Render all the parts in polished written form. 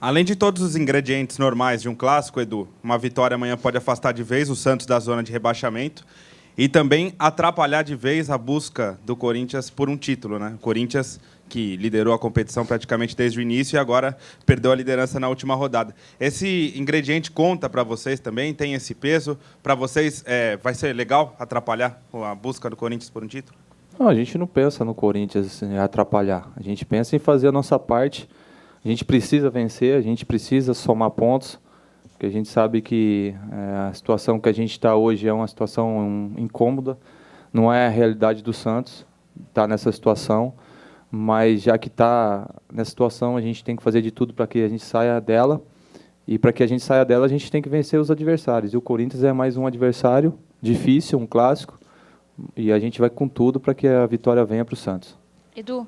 Além de todos os ingredientes normais de um clássico, Edu, uma vitória amanhã pode afastar de vez o Santos da zona de rebaixamento e também atrapalhar de vez a busca do Corinthians por um título, né? O Corinthians, que liderou a competição praticamente desde o início e agora perdeu a liderança na última rodada. Esse ingrediente conta para vocês também? Tem esse peso? Para vocês vai ser legal atrapalhar a busca do Corinthians por um título? Não, a gente não pensa no Corinthians em atrapalhar. A gente pensa em fazer a nossa parte. A gente precisa vencer, a gente precisa somar pontos, porque a gente sabe que a situação que a gente está hoje é uma situação incômoda, não é a realidade do Santos, está nessa situação, mas já que está nessa situação, a gente tem que fazer de tudo para que a gente saia dela, e para que a gente saia dela, a gente tem que vencer os adversários. E o Corinthians é mais um adversário difícil, um clássico, e a gente vai com tudo para que a vitória venha para o Santos. Edu,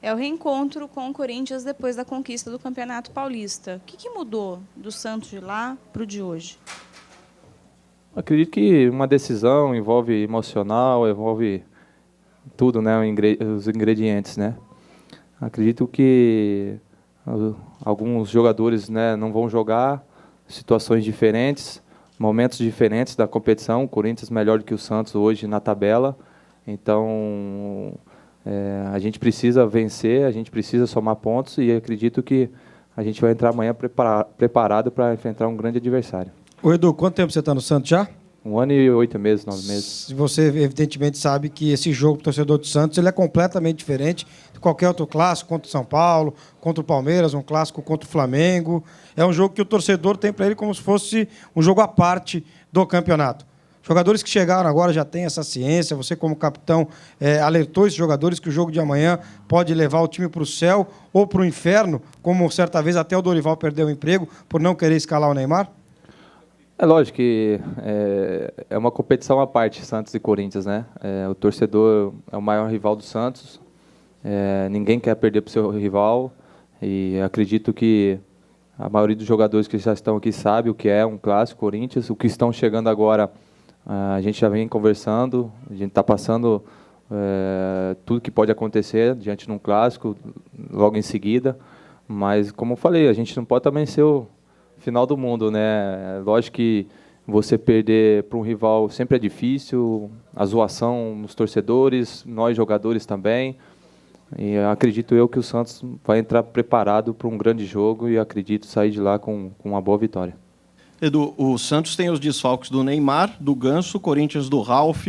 é o reencontro com o Corinthians depois da conquista do Campeonato Paulista. O que mudou do Santos de lá para o de hoje? Acredito que uma decisão envolve emocional, envolve tudo, né, os ingredientes, né. Acredito que alguns jogadores, né, não vão jogar, situações diferentes, momentos diferentes da competição. O Corinthians melhor do que o Santos hoje na tabela, então a gente precisa vencer, a gente precisa somar pontos e acredito que a gente vai entrar amanhã preparado para enfrentar um grande adversário. Ô Edu, quanto tempo você está no Santos já? 1 ano e 8 meses, 9 meses. Você evidentemente sabe que esse jogo para o torcedor do Santos ele é completamente diferente de qualquer outro clássico, contra o São Paulo, contra o Palmeiras, um clássico contra o Flamengo. É um jogo que o torcedor tem para ele como se fosse um jogo à parte do campeonato. Jogadores que chegaram agora já têm essa ciência. Você, como capitão, alertou esses jogadores que o jogo de amanhã pode levar o time para o céu ou para o inferno, como certa vez até o Dorival perdeu o emprego por não querer escalar o Neymar? É lógico que é uma competição à parte, Santos e Corinthians, né? O torcedor é o maior rival do Santos. Ninguém quer perder para o seu rival. E acredito que a maioria dos jogadores que já estão aqui sabe o que é um clássico Corinthians. O que estão chegando agora, a gente já vem conversando. A gente está passando tudo que pode acontecer diante de um clássico, logo em seguida. Mas, como eu falei, a gente não pode também ser o final do mundo, né? Lógico que você perder para um rival sempre é difícil, a zoação nos torcedores, nós jogadores também. E acredito eu que o Santos vai entrar preparado para um grande jogo e acredito sair de lá com uma boa vitória. Edu, o Santos tem os desfalques do Neymar, do Ganso, Corinthians do Ralf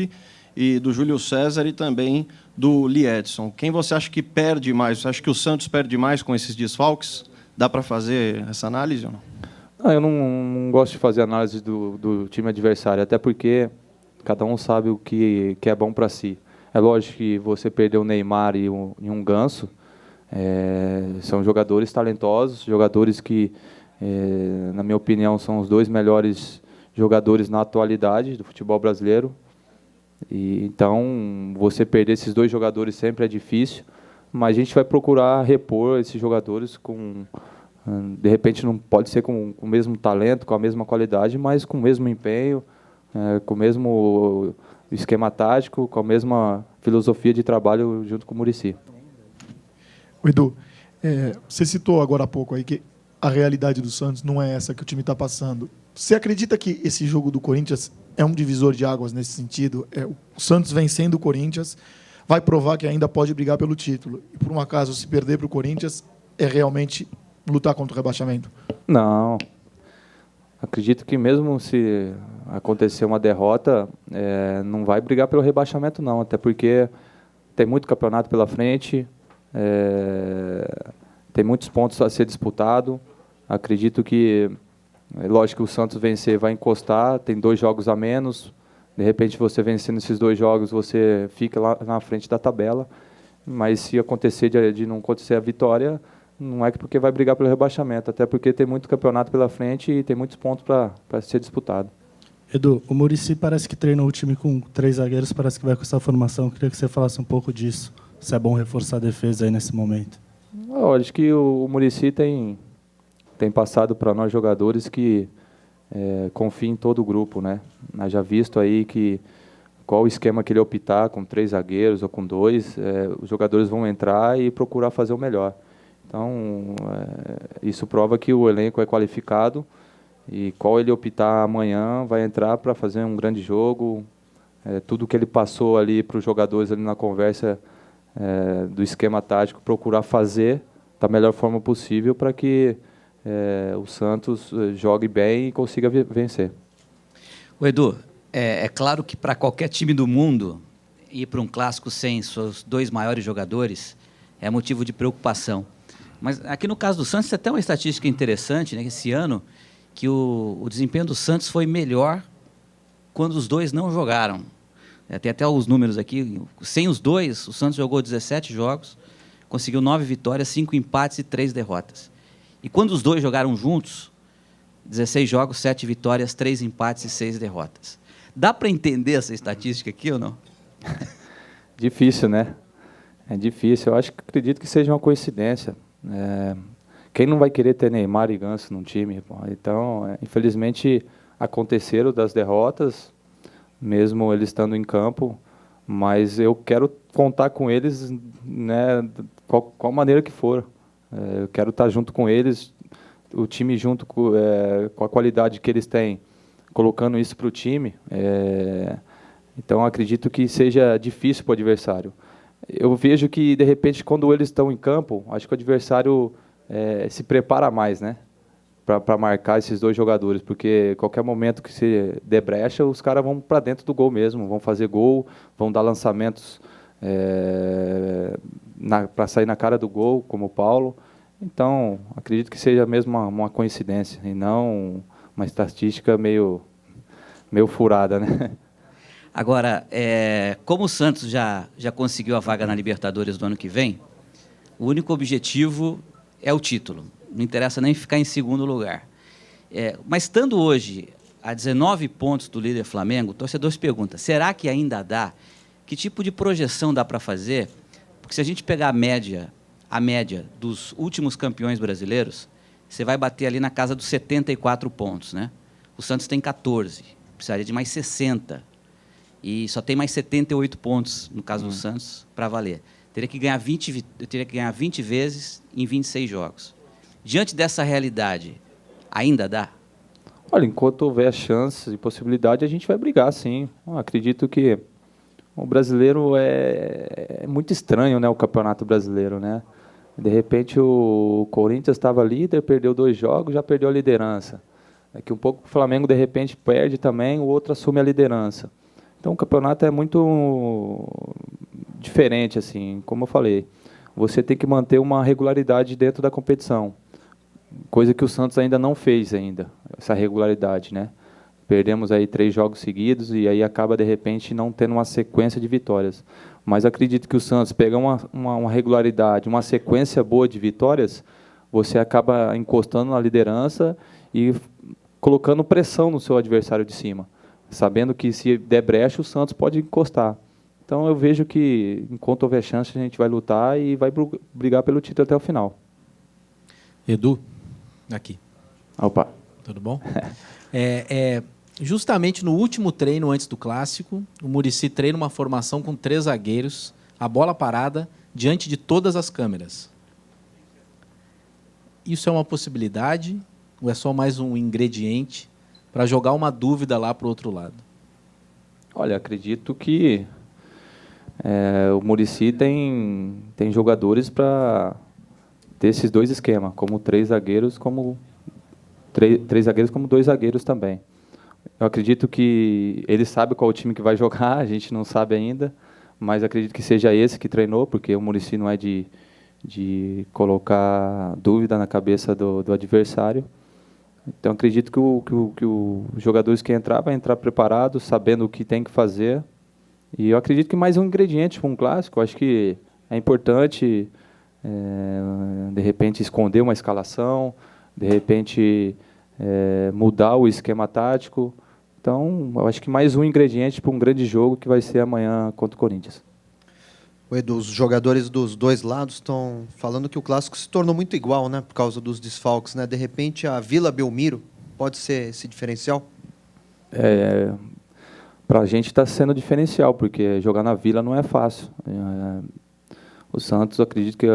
e do Júlio César e também do Liedson. Quem você acha que perde mais? Você acha que o Santos perde mais com esses desfalques? Dá para fazer essa análise ou não? Eu não gosto de fazer análise do time adversário, até porque cada um sabe o que é bom para si. É lógico que você perder o Neymar e um Ganso, são jogadores talentosos, jogadores que, na minha opinião, são os 2 melhores jogadores na atualidade do futebol brasileiro. E, então, você perder esses 2 jogadores sempre é difícil, mas a gente vai procurar repor esses jogadores com... De repente não pode ser com o mesmo talento, com a mesma qualidade, mas com o mesmo empenho, com o mesmo esquema tático, com a mesma filosofia de trabalho junto com o Muricy. Edu, você citou agora há pouco aí que a realidade do Santos não é essa que o time está passando. Você acredita que esse jogo do Corinthians é um divisor de águas nesse sentido? O Santos vencendo o Corinthians vai provar que ainda pode brigar pelo título. E por um acaso, se perder para o Corinthians, é realmente lutar contra o rebaixamento? Não. Acredito que mesmo se acontecer uma derrota, não vai brigar pelo rebaixamento, não. Até porque tem muito campeonato pela frente, tem muitos pontos a ser disputado. Acredito que, lógico que o Santos vencer vai encostar, tem 2 jogos a menos. De repente, você vencendo esses 2 jogos, você fica lá na frente da tabela. Mas se acontecer de não acontecer a vitória, não é porque vai brigar pelo rebaixamento, até porque tem muito campeonato pela frente e tem muitos pontos para ser disputado. Edu, o Muricy parece que treinou o time com 3 zagueiros, parece que vai com essa formação. Queria que você falasse um pouco disso, se é bom reforçar a defesa aí nesse momento. Acho que o Muricy tem passado para nós jogadores que confiam em todo o grupo, né? Nós já visto aí que qual o esquema que ele optar, com 3 zagueiros ou com 2, os jogadores vão entrar e procurar fazer o melhor. Então, isso prova que o elenco é qualificado e qual ele optar amanhã vai entrar para fazer um grande jogo. Tudo que ele passou ali para os jogadores ali na conversa do esquema tático, procurar fazer da melhor forma possível para que o Santos jogue bem e consiga vencer. O Edu, é claro que para qualquer time do mundo, ir para um clássico sem seus 2 maiores jogadores é motivo de preocupação. Mas aqui no caso do Santos, tem até uma estatística interessante, né? Esse ano, que o desempenho do Santos foi melhor quando os 2 não jogaram. Tem até os números aqui. Sem os 2, o Santos jogou 17 jogos, conseguiu 9 vitórias, 5 empates e 3 derrotas. E quando os 2 jogaram juntos, 16 jogos, 7 vitórias, 3 empates e 6 derrotas. Dá para entender essa estatística aqui ou não? Difícil, né? É difícil. Eu acredito que seja uma coincidência. Quem não vai querer ter Neymar e Ganso num time? Então, infelizmente, aconteceram das derrotas, mesmo eles estando em campo, mas eu quero contar com eles, né, qual maneira que for. Eu quero estar junto com eles, o time junto com a qualidade que eles têm, colocando isso para o time. Então, acredito que seja difícil para o adversário. Eu vejo que, de repente, quando eles estão em campo, acho que o adversário se prepara mais, né, para marcar esses 2 jogadores, porque qualquer momento que se der brecha, os caras vão para dentro do gol mesmo, vão fazer gol, vão dar lançamentos para sair na cara do gol, como o Paulo. Então, acredito que seja mesmo uma coincidência, e não uma estatística meio furada, né? Agora, como o Santos já conseguiu a vaga na Libertadores do ano que vem, o único objetivo é o título. Não interessa nem ficar em segundo lugar. Mas estando hoje a 19 pontos do líder Flamengo, o torcedor se pergunta, será que ainda dá? Que tipo de projeção dá para fazer? Porque se a gente pegar a média dos últimos campeões brasileiros, você vai bater ali na casa dos 74 pontos, né? O Santos tem 14, precisaria de mais 60. E só tem mais 78 pontos, no caso do Santos, para valer. Teria que ganhar 20 vezes em 26 jogos. Diante dessa realidade, ainda dá? Olha, enquanto houver chances e possibilidade, a gente vai brigar, sim. Acredito que o brasileiro é muito estranho, né, o campeonato brasileiro, né? De repente, o Corinthians estava líder, perdeu 2 jogos, já perdeu a liderança. Que um pouco o Flamengo, de repente, perde também, o outro assume a liderança. Então, o campeonato é muito diferente, assim, como eu falei. Você tem que manter uma regularidade dentro da competição, coisa que o Santos ainda não fez essa regularidade, né? Perdemos aí 3 jogos seguidos e aí acaba, de repente, não tendo uma sequência de vitórias. Mas acredito que o Santos pegar uma regularidade, uma sequência boa de vitórias, você acaba encostando na liderança e colocando pressão no seu adversário de cima, sabendo que se der brecha, o Santos pode encostar. Então, eu vejo que, enquanto houver chance, a gente vai lutar e vai brigar pelo título até o final. Edu, aqui. Opa. Tudo bom? Justamente no último treino antes do Clássico, o Muricy treina uma formação com 3 zagueiros, a bola parada, diante de todas as câmeras. Isso é uma possibilidade ou é só mais um ingrediente para jogar uma dúvida lá para o outro lado? Olha, acredito que o Muricy tem jogadores para ter esses 2 esquemas, como 3 zagueiros, como 3 zagueiros, como 2 zagueiros também. Eu acredito que ele sabe qual o time que vai jogar, a gente não sabe ainda, mas acredito que seja esse que treinou, porque o Muricy não é de colocar dúvida na cabeça do adversário. Então, acredito que os jogadores que entrar vai entrar preparados, sabendo o que tem que fazer. E eu acredito que mais um ingrediente para um clássico. Acho que é importante, de repente, esconder uma escalação, de repente, mudar o esquema tático. Então, eu acho que mais um ingrediente para um grande jogo que vai ser amanhã contra o Corinthians. Edu, os jogadores dos 2 lados estão falando que o clássico se tornou muito igual, né, por causa dos desfalques, né? De repente, a Vila Belmiro pode ser esse diferencial? Para a gente está sendo diferencial, porque jogar na Vila não é fácil. O Santos, acredito que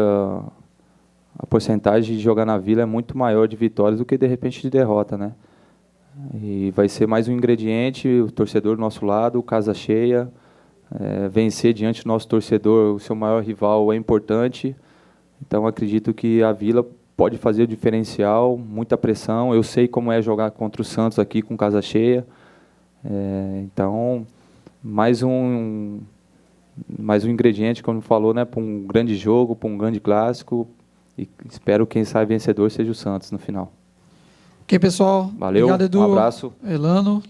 a porcentagem de jogar na Vila é muito maior de vitórias do que, de repente, de derrota, né? E vai ser mais um ingrediente, o torcedor do nosso lado, casa cheia, vencer diante do nosso torcedor, o seu maior rival, é importante. Então, acredito que a Vila pode fazer o diferencial, muita pressão. Eu sei como é jogar contra o Santos aqui com casa cheia. Então, mais um ingrediente, como falou, né, para um grande jogo, para um grande clássico. E espero que quem sai vencedor seja o Santos no final. Ok, pessoal. Valeu, Obrigado, Edu. um abraço. Elano.